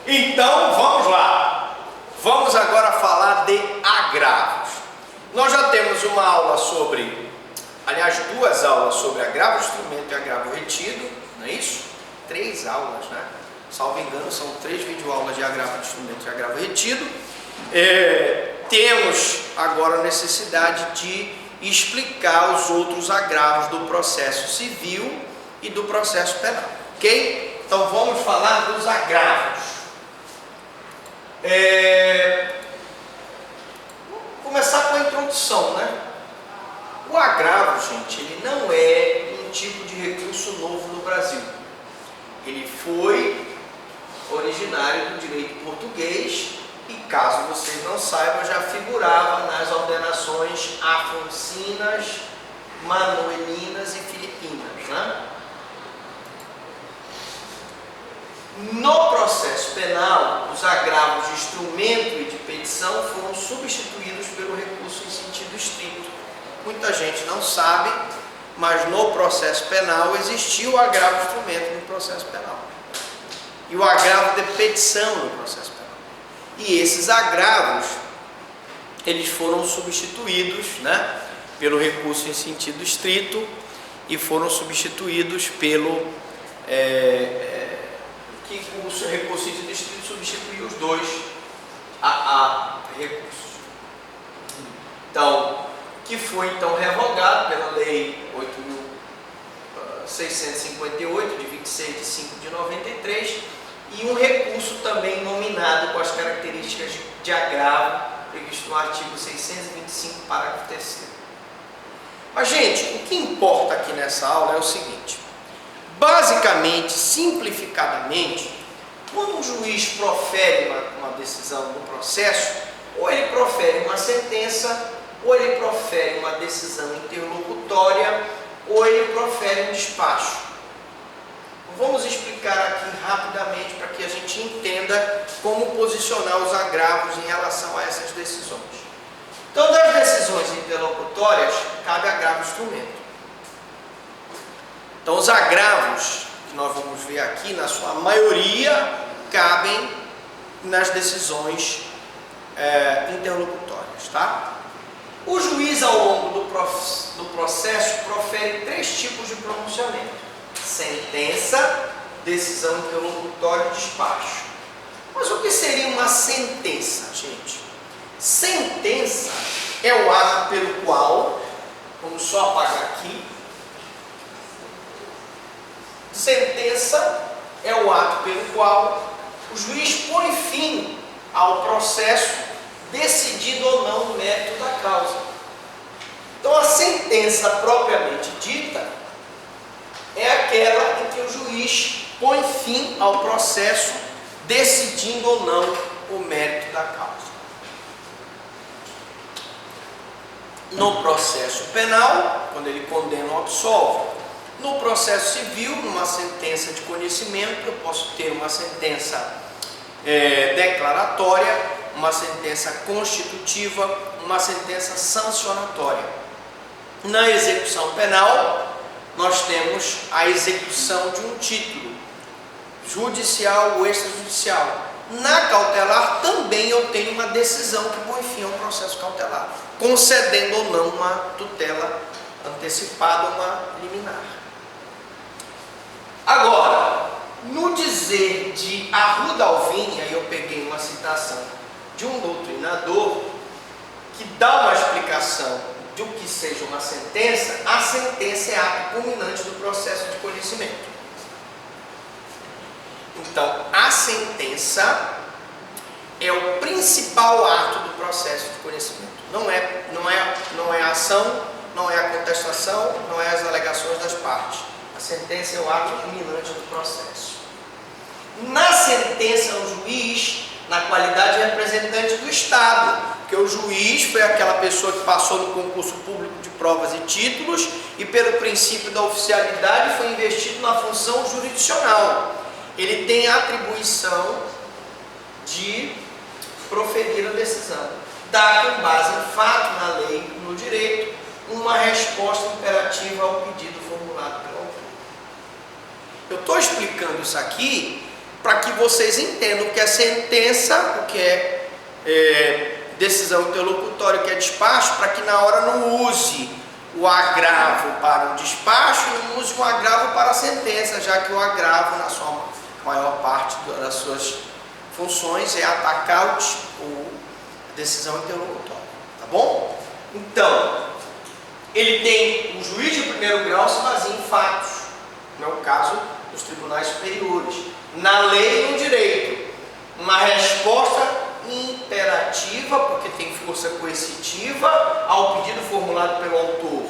Então, vamos lá. Vamos agora falar de agravos. Nós já temos uma aula sobre, aliás, duas aulas sobre agravo de instrumento e agravo retido, não é isso? 3 aulas, né? Salvo engano, são 3 videoaulas de agravo de instrumento e agravo retido. Temos agora a necessidade de explicar os outros agravos do processo civil e do processo penal, ok? Então vamos falar dos agravos. Vou começar com a introdução, né? O agravo, gente, ele não é um tipo de recurso novo no Brasil. Ele foi originário do direito português e, caso vocês não saibam, já figurava nas ordenações afoncinas, manuelinas e filipinas, né? No processo penal, os agravos de instrumento e de petição foram substituídos pelo recurso em sentido estrito. Muita gente não sabe, mas no processo penal existiu o agravo de instrumento no processo penal e o agravo de petição no processo penal. E esses agravos, eles foram substituídos, né, pelo recurso em sentido estrito e foram substituídos pelo que o recurso em sentido estrito substituiu os dois recursos. Então, que foi então revogado pela Lei 8.658, de 26 de 5 de 93, e um recurso também nominado com as características de agravo previsto no artigo 625, parágrafo 3º. Mas, gente, o que importa aqui nessa aula é o seguinte: basicamente, simplificadamente, quando um juiz profere uma decisão no processo, ou ele profere uma sentença, ou ele profere uma decisão interlocutória, ou ele profere um despacho. Vamos explicar aqui rapidamente para que a gente entenda como posicionar os agravos em relação a essas decisões. Então, das decisões interlocutórias, cabe agravo de instrumento. Então, os agravos que nós vamos ver aqui, na sua maioria, cabem nas decisões interlocutórias, tá? O juiz, ao longo do processo, profere 3 tipos de pronunciamento: sentença, decisão interlocutória e despacho. Mas o que seria uma sentença, gente? Sentença é o ato pelo qual, vamos só apagar aqui, sentença é o ato pelo qual o juiz põe fim ao processo, decidindo ou não o mérito da causa. Então, a sentença propriamente dita é aquela em que o juiz põe fim ao processo, decidindo ou não o mérito da causa. No processo penal, quando ele condena ou absolve. No processo civil, numa sentença de conhecimento, eu posso ter uma sentença declaratória, uma sentença constitutiva, uma sentença sancionatória. Na execução penal, nós temos a execução de um título, judicial ou extrajudicial. Na cautelar, também eu tenho uma decisão que põe fim ao processo cautelar, concedendo ou não uma tutela antecipada ou uma liminar. Agora, no dizer de Arruda Alvim, aí eu peguei uma citação de um doutrinador que dá uma explicação do que seja uma sentença. A sentença é ato culminante do processo de conhecimento. Então, a sentença é o principal ato do processo de conhecimento. Não é a ação, não é a contestação, não é as alegações das partes. A sentença é o ato culminante do processo. Na sentença, o juiz, na qualidade de representante do Estado, porque o juiz foi aquela pessoa que passou no concurso público de provas e títulos e, pelo princípio da oficialidade, foi investido na função jurisdicional. Ele tem a atribuição de proferir a decisão, dar com base em fato, na lei, no direito, uma resposta imperativa ao pedido formulado pelo autor. Eu estou explicando isso aqui para que vocês entendam que a sentença, o que é decisão interlocutória, que é despacho, para que na hora não use o agravo para o despacho e não use o agravo para a sentença, já que o agravo, na sua maior parte das suas funções, é atacar a decisão interlocutória, tá bom? Então, ele tem, o juiz de primeiro grau se baseia em fatos, não é o caso dos tribunais superiores, na lei e no direito, uma resposta imperativa, porque tem força coercitiva, ao pedido formulado pelo autor.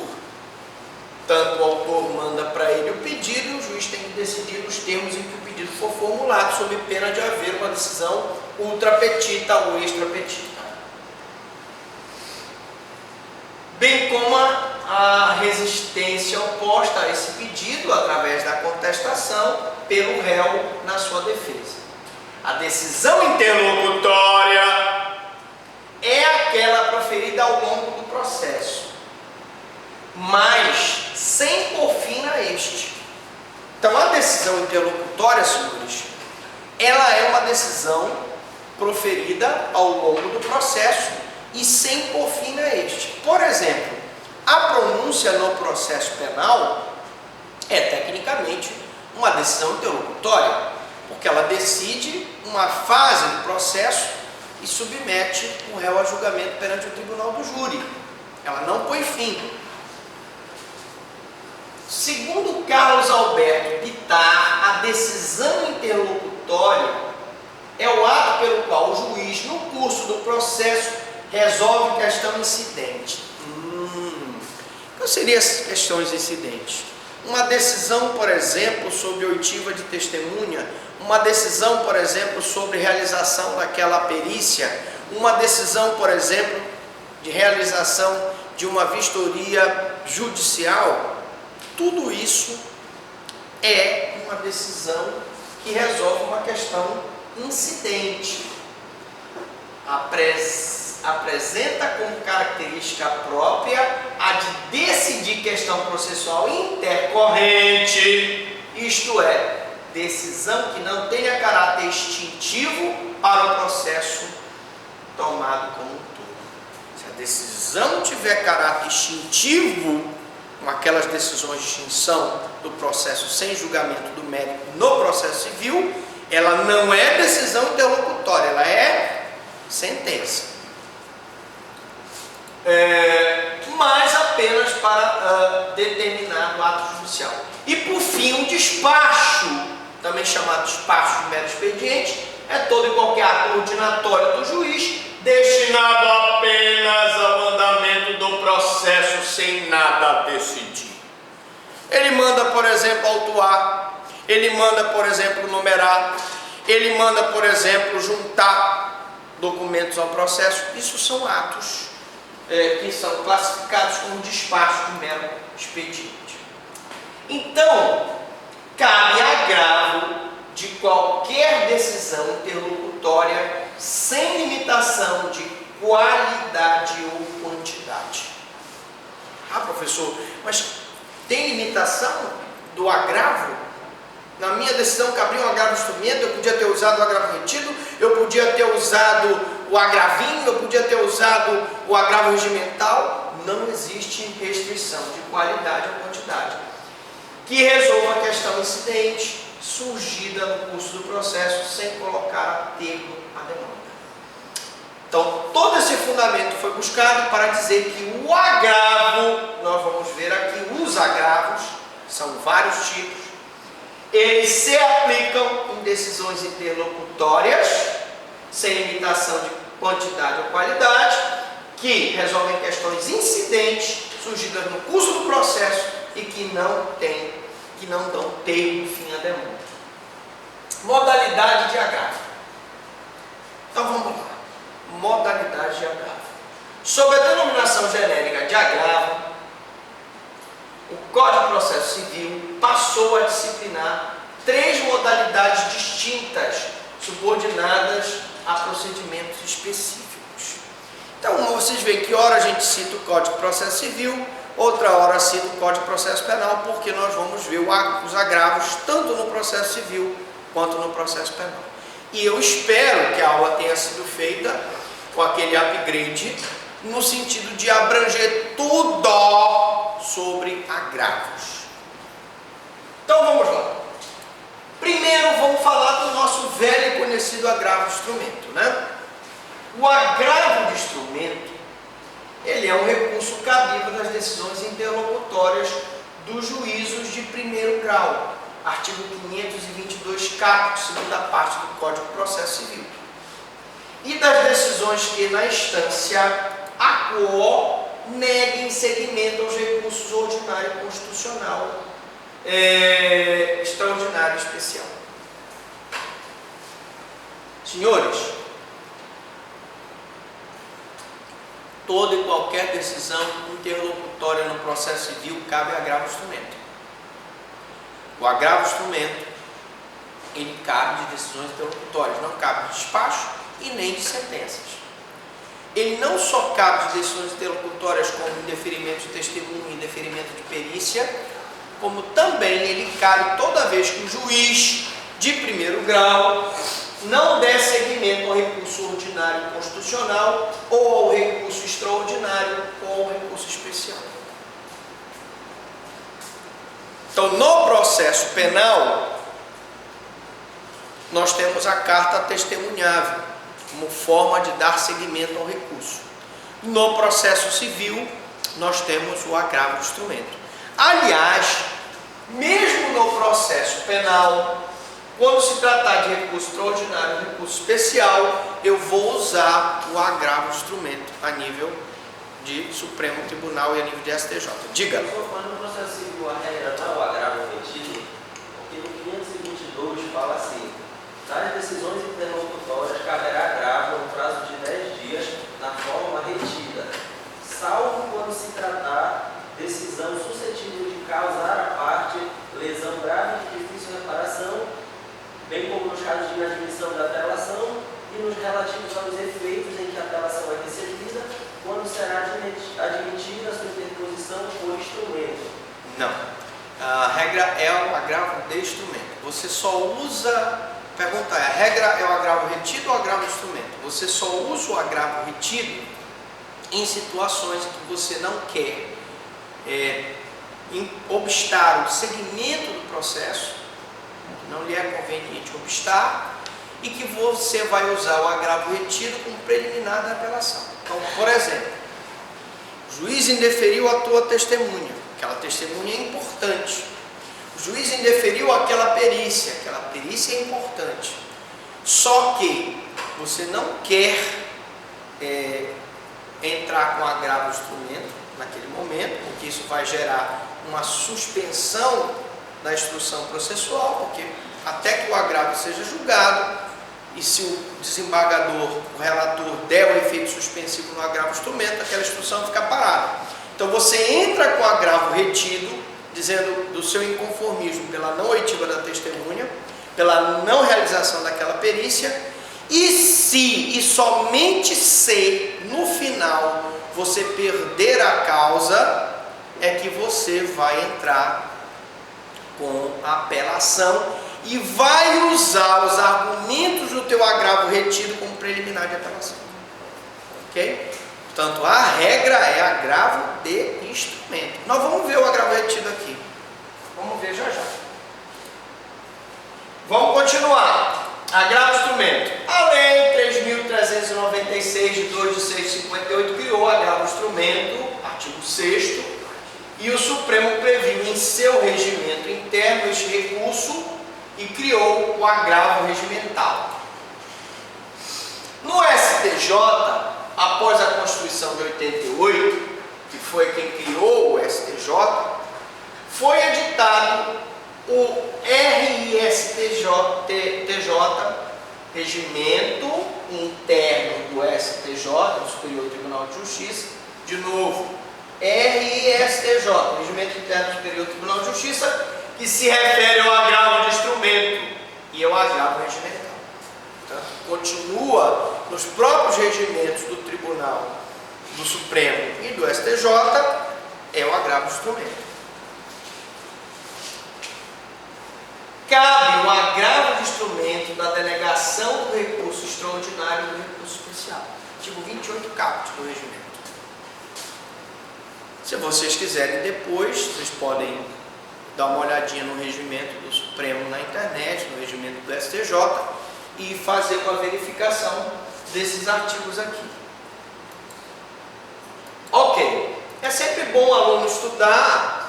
Tanto o autor manda para ele o pedido e o juiz tem que decidir os termos em que o pedido for formulado, sob pena de haver uma decisão ultra petita ou extra petita. Bem como a resistência oposta a esse pedido, através da contestação pelo réu na sua defesa. A decisão interlocutória é aquela proferida ao longo do processo, mas sem pôr fim a este. Então, a decisão interlocutória, senhores, ela é uma decisão proferida ao longo do processo e sem pôr fim a este. Por exemplo, a pronúncia no processo penal é tecnicamente uma decisão interlocutória, porque ela decide uma fase do processo e submete o réu a julgamento perante o tribunal do júri. Ela não põe fim. Segundo Carlos Alberto Bittar, a decisão interlocutória é o ato pelo qual o juiz, no curso do processo, resolve questão incidente. Quais seriam as questões incidentes? Uma decisão, por exemplo, sobre oitiva de testemunha, uma decisão, por exemplo, sobre realização daquela perícia, uma decisão, por exemplo, de realização de uma vistoria judicial. Tudo isso é uma decisão que resolve uma questão incidente. Apresenta como característica própria a de decidir questão processual intercorrente, isto é, decisão que não tenha caráter extintivo para o processo tomado como um todo. Se a decisão tiver caráter extintivo, com aquelas decisões de extinção do processo sem julgamento do mérito no processo civil, ela não é decisão interlocutória, ela é sentença. Mas apenas para determinado ato judicial. E por fim, o despacho, também chamado despacho de mero expediente, é todo e qualquer ato ordinatório do juiz, destinado apenas ao andamento do processo sem nada a decidir. Ele manda, por exemplo, autuar, ele manda, por exemplo, numerar, ele manda, por exemplo, juntar documentos ao processo. Isso são atos que são classificados como despacho de mero expediente. Então, cabe agravo de qualquer decisão interlocutória sem limitação de qualidade ou quantidade. Ah, professor, mas tem limitação do agravo? Na minha decisão cabia um agravo instrumento, eu podia ter usado o agravo retido, eu podia ter usado o agravinho, eu podia ter usado o agravo regimental. Não existe restrição de qualidade ou quantidade que resolva a questão incidente surgida no curso do processo sem colocar a termo a demanda. Então, todo esse fundamento foi buscado para dizer que o agravo, nós vamos ver aqui os agravos, são vários tipos, eles se aplicam em decisões interlocutórias, sem limitação de quantidade ou qualidade, que resolvem questões incidentes surgidas no curso do processo e que não dão termo, fim à demanda. Modalidade de agravo. Então vamos lá. Modalidade de agravo. Sob a denominação genérica de agravo, o Código de Processo Civil passou a disciplinar 3 modalidades distintas, subordinadas a procedimentos específicos. Então, vocês veem que hora a gente cita o Código de Processo Civil, outra hora cita o Código de Processo Penal, porque nós vamos ver os agravos tanto no processo civil quanto no processo penal. E eu espero que a aula tenha sido feita com aquele upgrade no sentido de abranger tudo sobre agravos. Então vamos lá. Primeiro vamos falar do nosso velho e conhecido agravo de instrumento, né? O agravo de instrumento, ele é um recurso cabível nas decisões interlocutórias dos juízos de primeiro grau, artigo 522, caput, segunda parte do Código de Processo Civil. E das decisões que, na instância aquo, neguem seguimento aos recursos ordinário constitucional, extraordinário e especial. Senhores, toda e qualquer decisão interlocutória no processo civil cabe agravo de instrumento. O agravo de instrumento, ele cabe de decisões interlocutórias, não cabe de despacho e nem de sentenças. Ele não só cabe de decisões interlocutórias como indeferimento de testemunho e indeferimento de perícia, como também ele cabe toda vez que o juiz de primeiro grau não der seguimento ao recurso ordinário constitucional ou ao recurso extraordinário ou ao recurso especial. Então, no processo penal, nós temos a carta testemunhável como forma de dar seguimento ao recurso. No processo civil, nós temos o agravo de instrumento. Aliás, mesmo no processo penal, quando se tratar de recurso extraordinário e recurso especial, eu vou usar o agravo de instrumento a nível de Supremo Tribunal e a nível de STJ. Diga. Quando no processo civil a regra não é o agravo refletido, porque no 522 fala assim: nas decisões interlocutórias caberá agravo no prazo de 10 dias na forma retida, salvo quando se tratar decisão suscetível de causar a parte lesão grave de difícil reparação, bem como nos casos de inadmissão da apelação e nos relativos aos efeitos em que a apelação é recebida, quando será admitida a sua interposição por instrumento. Não. A regra é o agravo de instrumento. Você só usa... Pergunta é, a regra é o agravo retido ou o agravo de instrumento? Você só usa o agravo retido em situações em que você não quer obstar o segmento do processo, não lhe é conveniente obstar, e que você vai usar o agravo retido como preliminar da apelação. Então, por exemplo, o juiz indeferiu a tua testemunha, aquela testemunha é importante. O juiz indeferiu aquela perícia é importante. Só que você não quer entrar com agravo de instrumento naquele momento, porque isso vai gerar uma suspensão da instrução processual, porque até que o agravo seja julgado, e se o desembargador, o relator, der o efeito suspensivo no agravo de instrumento, aquela instrução fica parada. Então você entra com agravo retido, dizendo do seu inconformismo pela não oitiva da testemunha, pela não realização daquela perícia, e se, e somente se, no final, você perder a causa, é que você vai entrar com a apelação e vai usar os argumentos do teu agravo retido como preliminar de apelação. Ok? Portanto, a regra é agravo de instrumento. Nós vamos ver o agravo retido aqui. Vamos ver já já. Vamos continuar. Agravo de instrumento. A Lei 3.396 de 2 de 6 de 58 criou o agravo de instrumento, artigo 6º, e o Supremo previu em seu regimento interno este recurso e criou o agravo regimental. No STJ, após a Constituição de 88, que foi quem criou o STJ, foi editado o RISTJ, Regimento Interno do STJ, do Superior Tribunal de Justiça, de novo, RISTJ, Regimento Interno do Superior Tribunal de Justiça, que se refere ao agravo de instrumento e ao agravo regimental. Então, continua nos próprios regimentos do Tribunal, do Supremo e do STJ, é o agravo de instrumento. cabe o agravo de instrumento da denegação do recurso extraordinário do recurso especial. Artigo 28 caput do regimento. Se vocês quiserem depois, vocês podem dar uma olhadinha no regimento do Supremo na internet, no regimento do STJ, e fazer uma verificação desses artigos aqui. Ok. É sempre bom o aluno estudar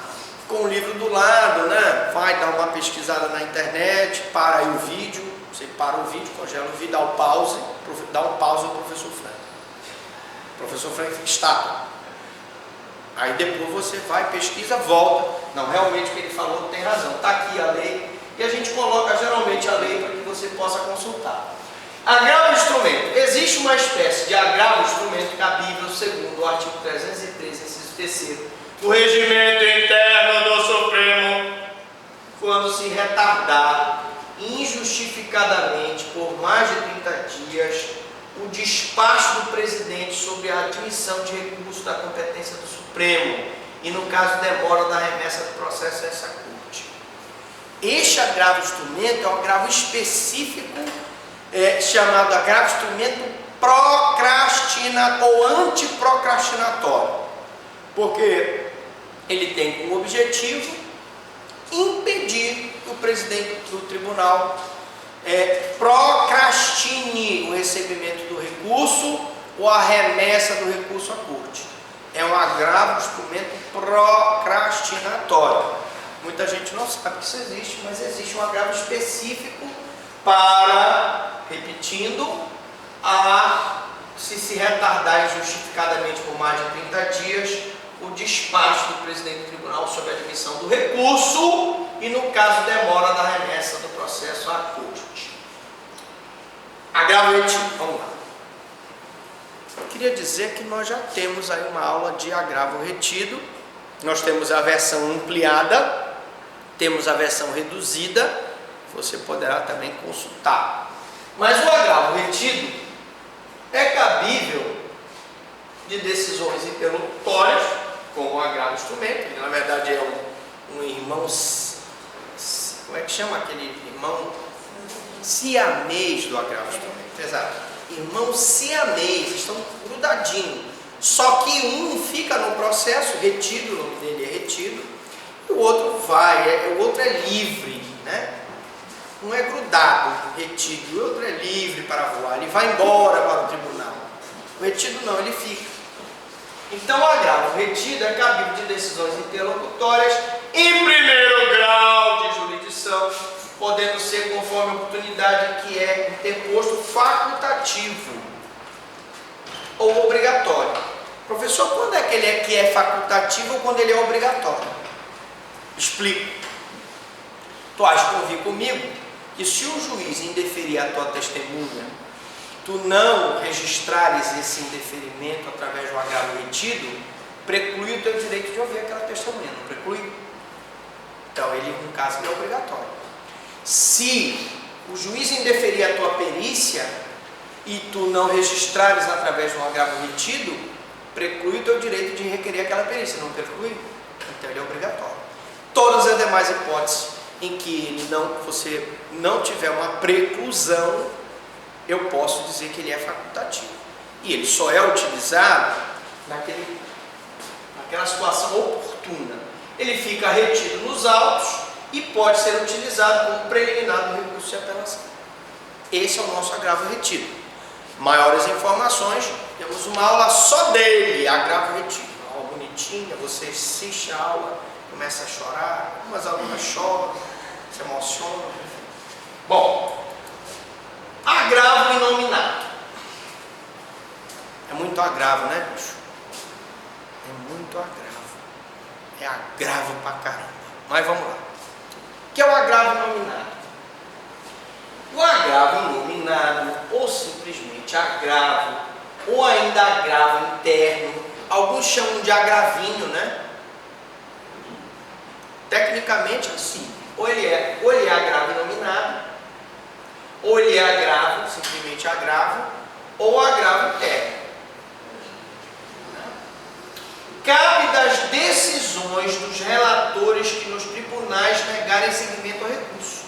com o livro do lado, né? Vai dar uma pesquisada na internet, para aí o vídeo, você para o vídeo, congela o vídeo, dá um pause ao professor Frank. O professor Frank fica estático. Aí depois você vai, pesquisa, volta. Não, realmente o que ele falou tem razão. Está aqui a lei e a gente coloca geralmente a lei para que você possa consultar. Agravo de instrumento. Existe uma espécie de agravo de instrumento cabível segundo o artigo 313, inciso 3º, do regimento interno do Supremo, quando se retardar injustificadamente por mais de 30 dias o despacho do presidente sobre a admissão de recurso da competência do Supremo e, no caso, demora da remessa do processo a essa corte. Este agravo de instrumento é um agravo específico, chamado agravo de instrumento procrastinatório ou antiprocrastinatório, porque ele tem como objetivo impedir que o presidente do tribunal procrastine o recebimento do recurso ou a remessa do recurso à corte. É um agravo de instrumento procrastinatório. Muita gente não sabe que isso existe, mas existe um agravo específico para, repetindo, se retardar injustificadamente por mais de 30 dias o despacho do presidente do tribunal sobre a admissão do recurso e, no caso, demora da remessa do processo à corte. Agravo retido, vamos lá. Eu queria dizer que nós já temos aí uma aula de agravo retido. Nós temos a versão ampliada, temos a versão reduzida, você poderá também consultar. Mas o agravo retido é cabível de decisões interlocutórias, como o agravo de instrumento, que na verdade é um irmão, como é que chama aquele irmão? Siamês do agravo de instrumento, exato. Irmão siamês, estão grudadinhos. Só que um fica no processo, retido, o nome dele é retido, e o outro vai, o outro é livre, né? Um é grudado, retido, o outro é livre para voar, ele vai embora para o tribunal. O retido não, ele fica. Então o agravo retido é cabível de decisões interlocutórias em primeiro grau de jurisdição, podendo ser conforme a oportunidade que é interposto facultativo ou obrigatório. Professor, quando é que é facultativo ou quando ele é obrigatório? Explico. Tu has de convir comigo que se o juiz indeferir a tua testemunha, tu não registrares esse indeferimento através do agravo retido, preclui o teu direito de ouvir aquela testemunha, não preclui? Então ele, no caso, é obrigatório. Se o juiz indeferir a tua perícia e tu não registrares através de um agravo retido, preclui o teu direito de requerer aquela perícia, não preclui? Então ele é obrigatório. Todas as demais hipóteses em que você não tiver uma preclusão, eu posso dizer que ele é facultativo. E ele só é utilizado naquela situação oportuna. Ele fica retido nos autos e pode ser utilizado como preliminar do recurso de apelação. Esse é o nosso agravo retido. Maiores informações, temos uma aula só dele, agravo retido. Uma aula bonitinha, você assiste a aula, começa a chorar, algumas alunas choram, se emocionam. Bom, agravo inominado. É muito agravo, né, bicho? É muito agravo. É agravo pra caramba. Mas vamos lá. O que é o agravo inominado? O agravo inominado, ou simplesmente agravo, ou ainda agravo interno, alguns chamam de agravinho, né? Tecnicamente assim, ou ele é agravo inominado, ou ele é agravo, simplesmente agravo, ou agravo interno. Cabe das decisões dos relatores que nos tribunais negarem seguimento ao recurso.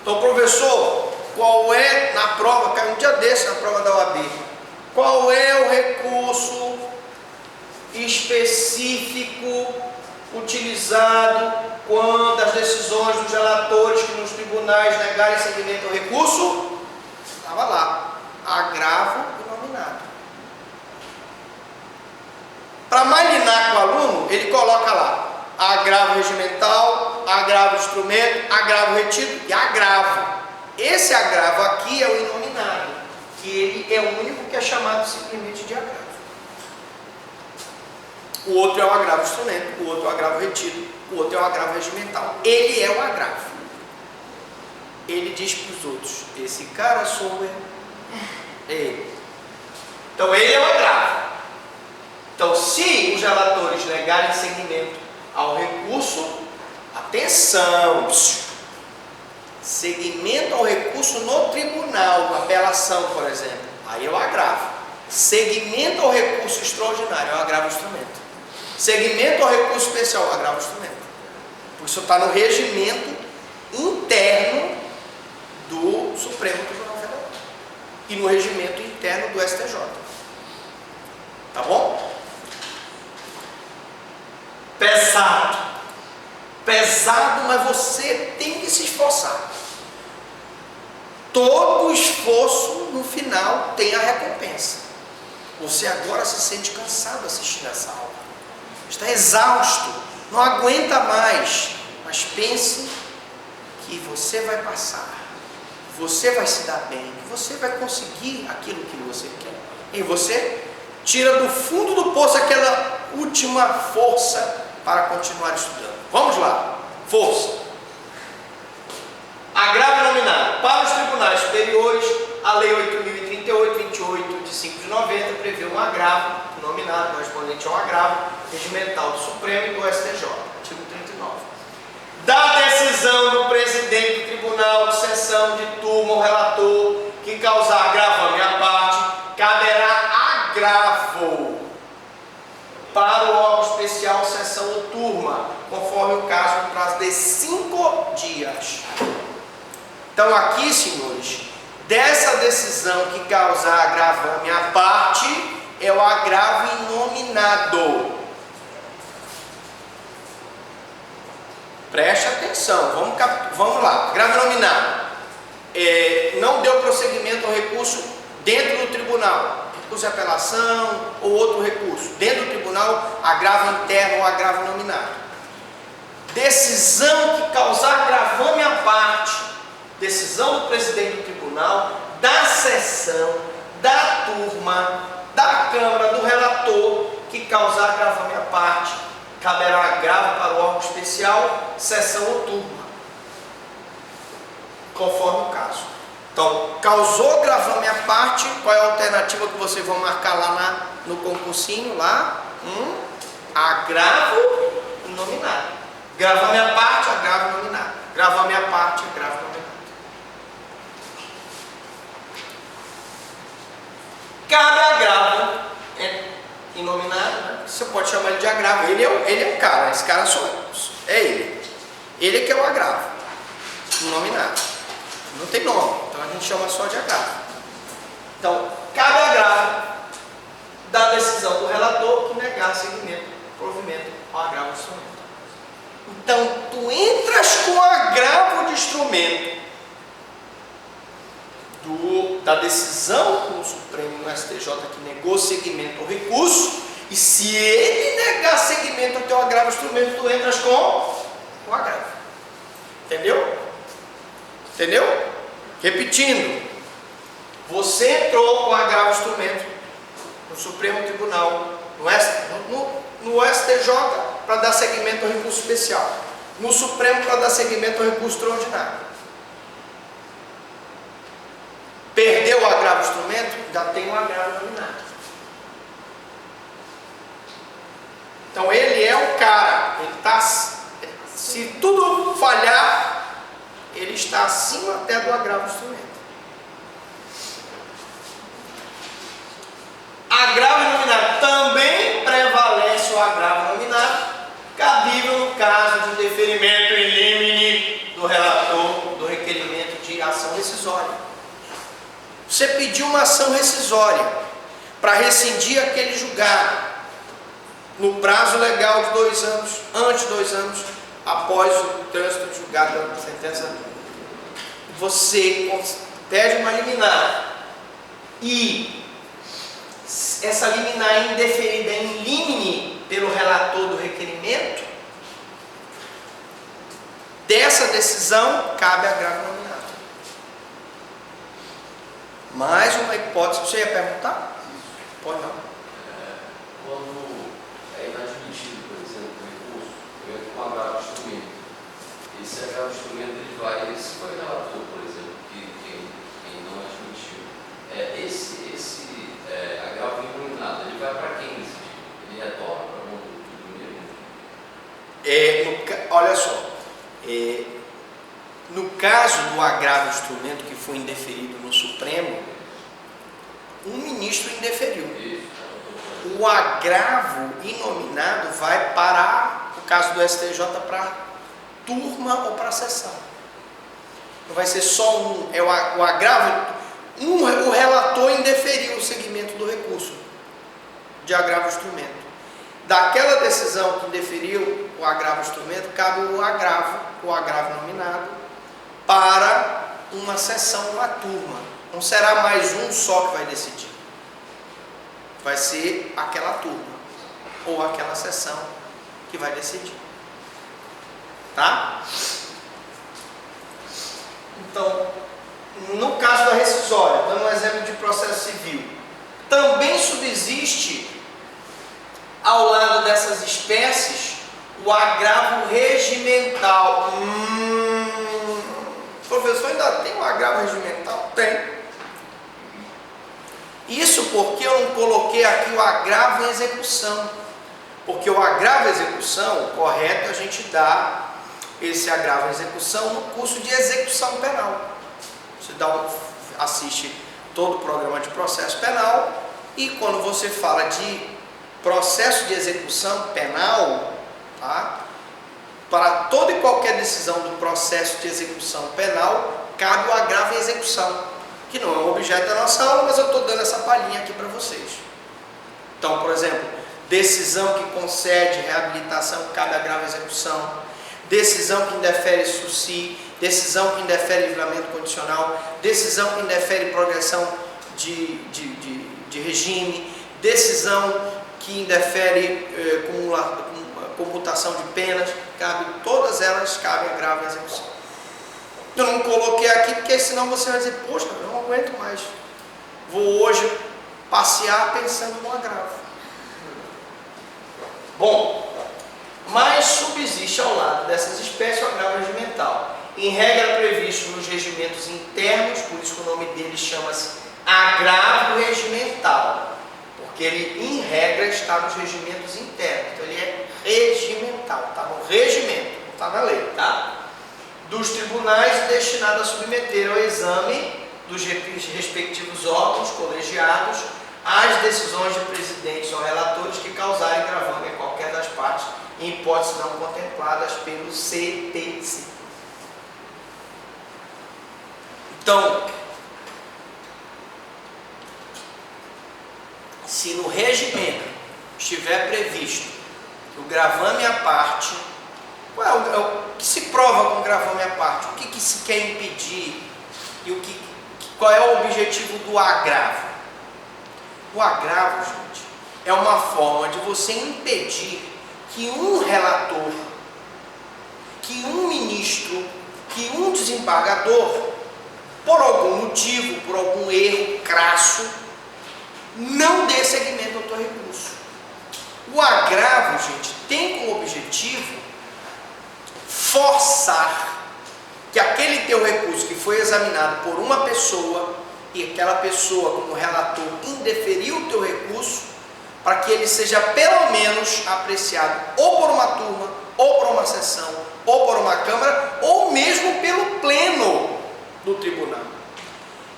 Então, professor, qual é, na prova, caiu um dia desse na prova da OAB, qual é o recurso específico utilizado quando as decisões dos relatores que nos tribunais negarem seguimento ao recurso? Estava lá, agravo e nominado. Para malinar com o aluno, ele coloca lá agravo regimental, agravo instrumento, agravo retido e agravo. Esse agravo aqui é o inominado, que ele é o único que é chamado simplesmente de agravo. O outro é o agravo instrumento, o outro é o agravo retido, o outro é o agravo regimental. Ele é o agravo. Ele diz para os outros: esse cara sou eu. É ele. Então ele é o agravo. Então, se os relatores negarem seguimento ao recurso, atenção, seguimento ao recurso no tribunal, apelação, por exemplo, aí é o agravo. Seguimento ao recurso extraordinário é o agravo instrumento. Seguimento ao recurso especial é o agravo instrumento. Porque isso está no regimento interno do Supremo Tribunal Federal e no regimento interno do STJ. Tá bom? Pesado. Pesado, mas você tem que se esforçar. Todo esforço no final tem a recompensa. Você agora se sente cansado assistindo essa aula. Está exausto, não aguenta mais. Mas pense que você vai passar. Você vai se dar bem. Você vai conseguir aquilo que você quer. E você tira do fundo do poço aquela última força para continuar estudando. Vamos lá. Força. Agravo nominado. Para os tribunais superiores, a Lei 8.038, 28, de 5 de 90, prevê um agravo nominado correspondente ao agravo regimental do Supremo e do STJ. Artigo 39. Da decisão do presidente do tribunal de sessão de turma ou relator que causar agravame à parte, caberá agravo para o órgão especial, sessão ou turma, conforme o caso, no prazo de 5 dias. Então aqui, senhores, dessa decisão que causar agravame à parte, é o agravo inominado. Preste atenção, vamos lá. Agravo inominado. Não deu prosseguimento ao recurso dentro do tribunal, recurso de apelação ou outro recurso. Dentro do tribunal, agravo interno ou agravo nominado. Decisão que causar agravame à parte, decisão do presidente do tribunal, da sessão, da turma, da Câmara, do relator, que causar agravame à parte, caberá agravo para o órgão especial, sessão ou turma, conforme o caso. Então, causou agravame à parte, qual é a alternativa que vocês vão marcar lá no concursinho? Lá, agravo nominado. Agravame à parte, agravo nominado. Agravame à parte, agravo nominado. Cada agravo inominado, né? Você pode chamar ele de agravo. Ele é o cara, esse cara sou eu. É ele. Ele que é o agravo inominado. Não tem nome, então a gente chama só de agravo. Então, cada agravo da decisão do relator que negar seguimento, provimento ao agravo de instrumento. Então, tu entras com agravo de instrumento da decisão do Supremo no STJ que negou seguimento ao recurso, e se ele negar seguimento ao teu agravo de instrumento, tu entras com o agravo. Entendeu? Entendeu? Repetindo, você entrou com agravo de instrumento no Supremo Tribunal, no STJ para dar seguimento ao recurso especial, no Supremo para dar seguimento ao recurso extraordinário. Perdeu o agravo de instrumento, já tem um agravo nominado. Então ele é o cara, ele está, se tudo falhar, ele está acima até do agravo de instrumento. Agravo nominado também prevalece o agravo nominado, cabível no caso de deferimento in limine do relator do requerimento rescisória. Você pediu uma ação rescisória para rescindir aquele julgado no prazo legal de 2 anos, antes de 2 anos, após o trânsito de julgado da sentença. Você pede uma liminar e essa liminar é indeferida em limine pelo relator do requerimento. Dessa decisão cabe agravo nominado. Mais uma hipótese. Você ia perguntar? Pode não. Quando é inadmitido, por exemplo, o recurso, eu entro com agravo de instrumento. Esse agravo de instrumento, ele vai, se for relator, por exemplo, quem não admitiu, esse agravo nominado, ele vai para quem decidir? Ele retorna para o primeiro? Olha só, no caso do agravo de instrumento que foi indeferido no Supremo, um ministro indeferiu. O agravo inominado vai para, no caso do STJ, para turma ou para sessão. Não vai ser só um, o agravo, o relator indeferiu o segmento do recurso de agravo de instrumento. Daquela decisão que indeferiu o agravo de instrumento, cabe o agravo nominado para uma sessão, uma turma. Não será mais um só que vai decidir. Vai ser aquela turma ou aquela sessão que vai decidir. Tá? Então, no caso da rescisória, dando um exemplo de processo civil, também subsiste ao lado dessas espécies o agravo regimental. Professor, ainda tem um agravo regimental? Tem. Isso porque eu não coloquei aqui o agravo em execução. Porque o agravo em execução, o correto é a gente dar esse agravo em execução no curso de execução penal. Você assiste todo o programa de processo penal e quando você fala de processo de execução penal, tá? Para toda e qualquer decisão do processo de execução penal, cabe o agravo em execução. Que não é um objeto da nossa aula, mas eu estou dando essa palhinha aqui para vocês. Então, por exemplo, decisão que concede reabilitação, cabe agravo em execução. Decisão que indefere SUSI, decisão que indefere livramento condicional, decisão que indefere progressão de regime, decisão que indefere comutação de penas, todas elas cabem agravo em execução. Eu não coloquei aqui porque senão você vai dizer, poxa, eu não aguento mais. Vou hoje passear pensando no agravo. Bom, mas subsiste ao lado dessas espécies o agravo regimental. Em regra previsto nos regimentos internos, por isso que o nome dele chama-se agravo regimental. Porque ele, em regra, está nos regimentos internos. Então ele é regimental, está no regimento, não está na lei, tá? Dos tribunais destinado a submeter ao exame dos respectivos órgãos colegiados as decisões de presidentes ou relatores que causarem gravame a qualquer das partes, em hipóteses não contempladas pelo CPC. Então, se no regimento estiver previsto que o gravame à parte, o que se prova com gravame à parte? O que se quer impedir? E qual é o objetivo do agravo? O agravo, gente, é uma forma de você impedir que um relator, que um ministro, que um desembargador, por algum motivo, por algum erro crasso, não dê seguimento ao teu recurso. O agravo, gente, tem como objetivo forçar que aquele teu recurso que foi examinado por uma pessoa e aquela pessoa como relator indeferiu o teu recurso para que ele seja pelo menos apreciado ou por uma turma, ou por uma sessão, ou por uma câmara, ou mesmo pelo pleno do tribunal,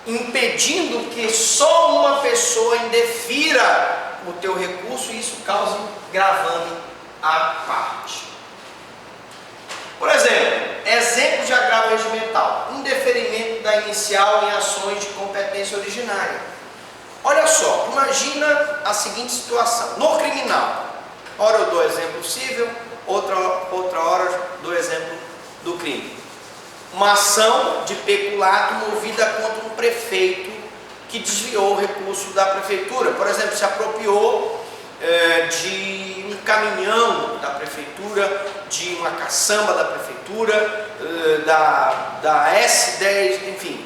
impedindo que só uma pessoa indefira o teu recurso e isso cause gravame à parte. Por exemplo, exemplo de agravo regimental: indeferimento da inicial em ações de competência originária. Olha só, imagina a seguinte situação: no criminal, ora eu dou exemplo civil, outra hora eu dou exemplo do crime. Uma ação de peculato movida contra um prefeito que desviou o recurso da prefeitura, por exemplo, se apropriou de um caminhão da prefeitura, de uma caçamba da prefeitura, da S10, enfim,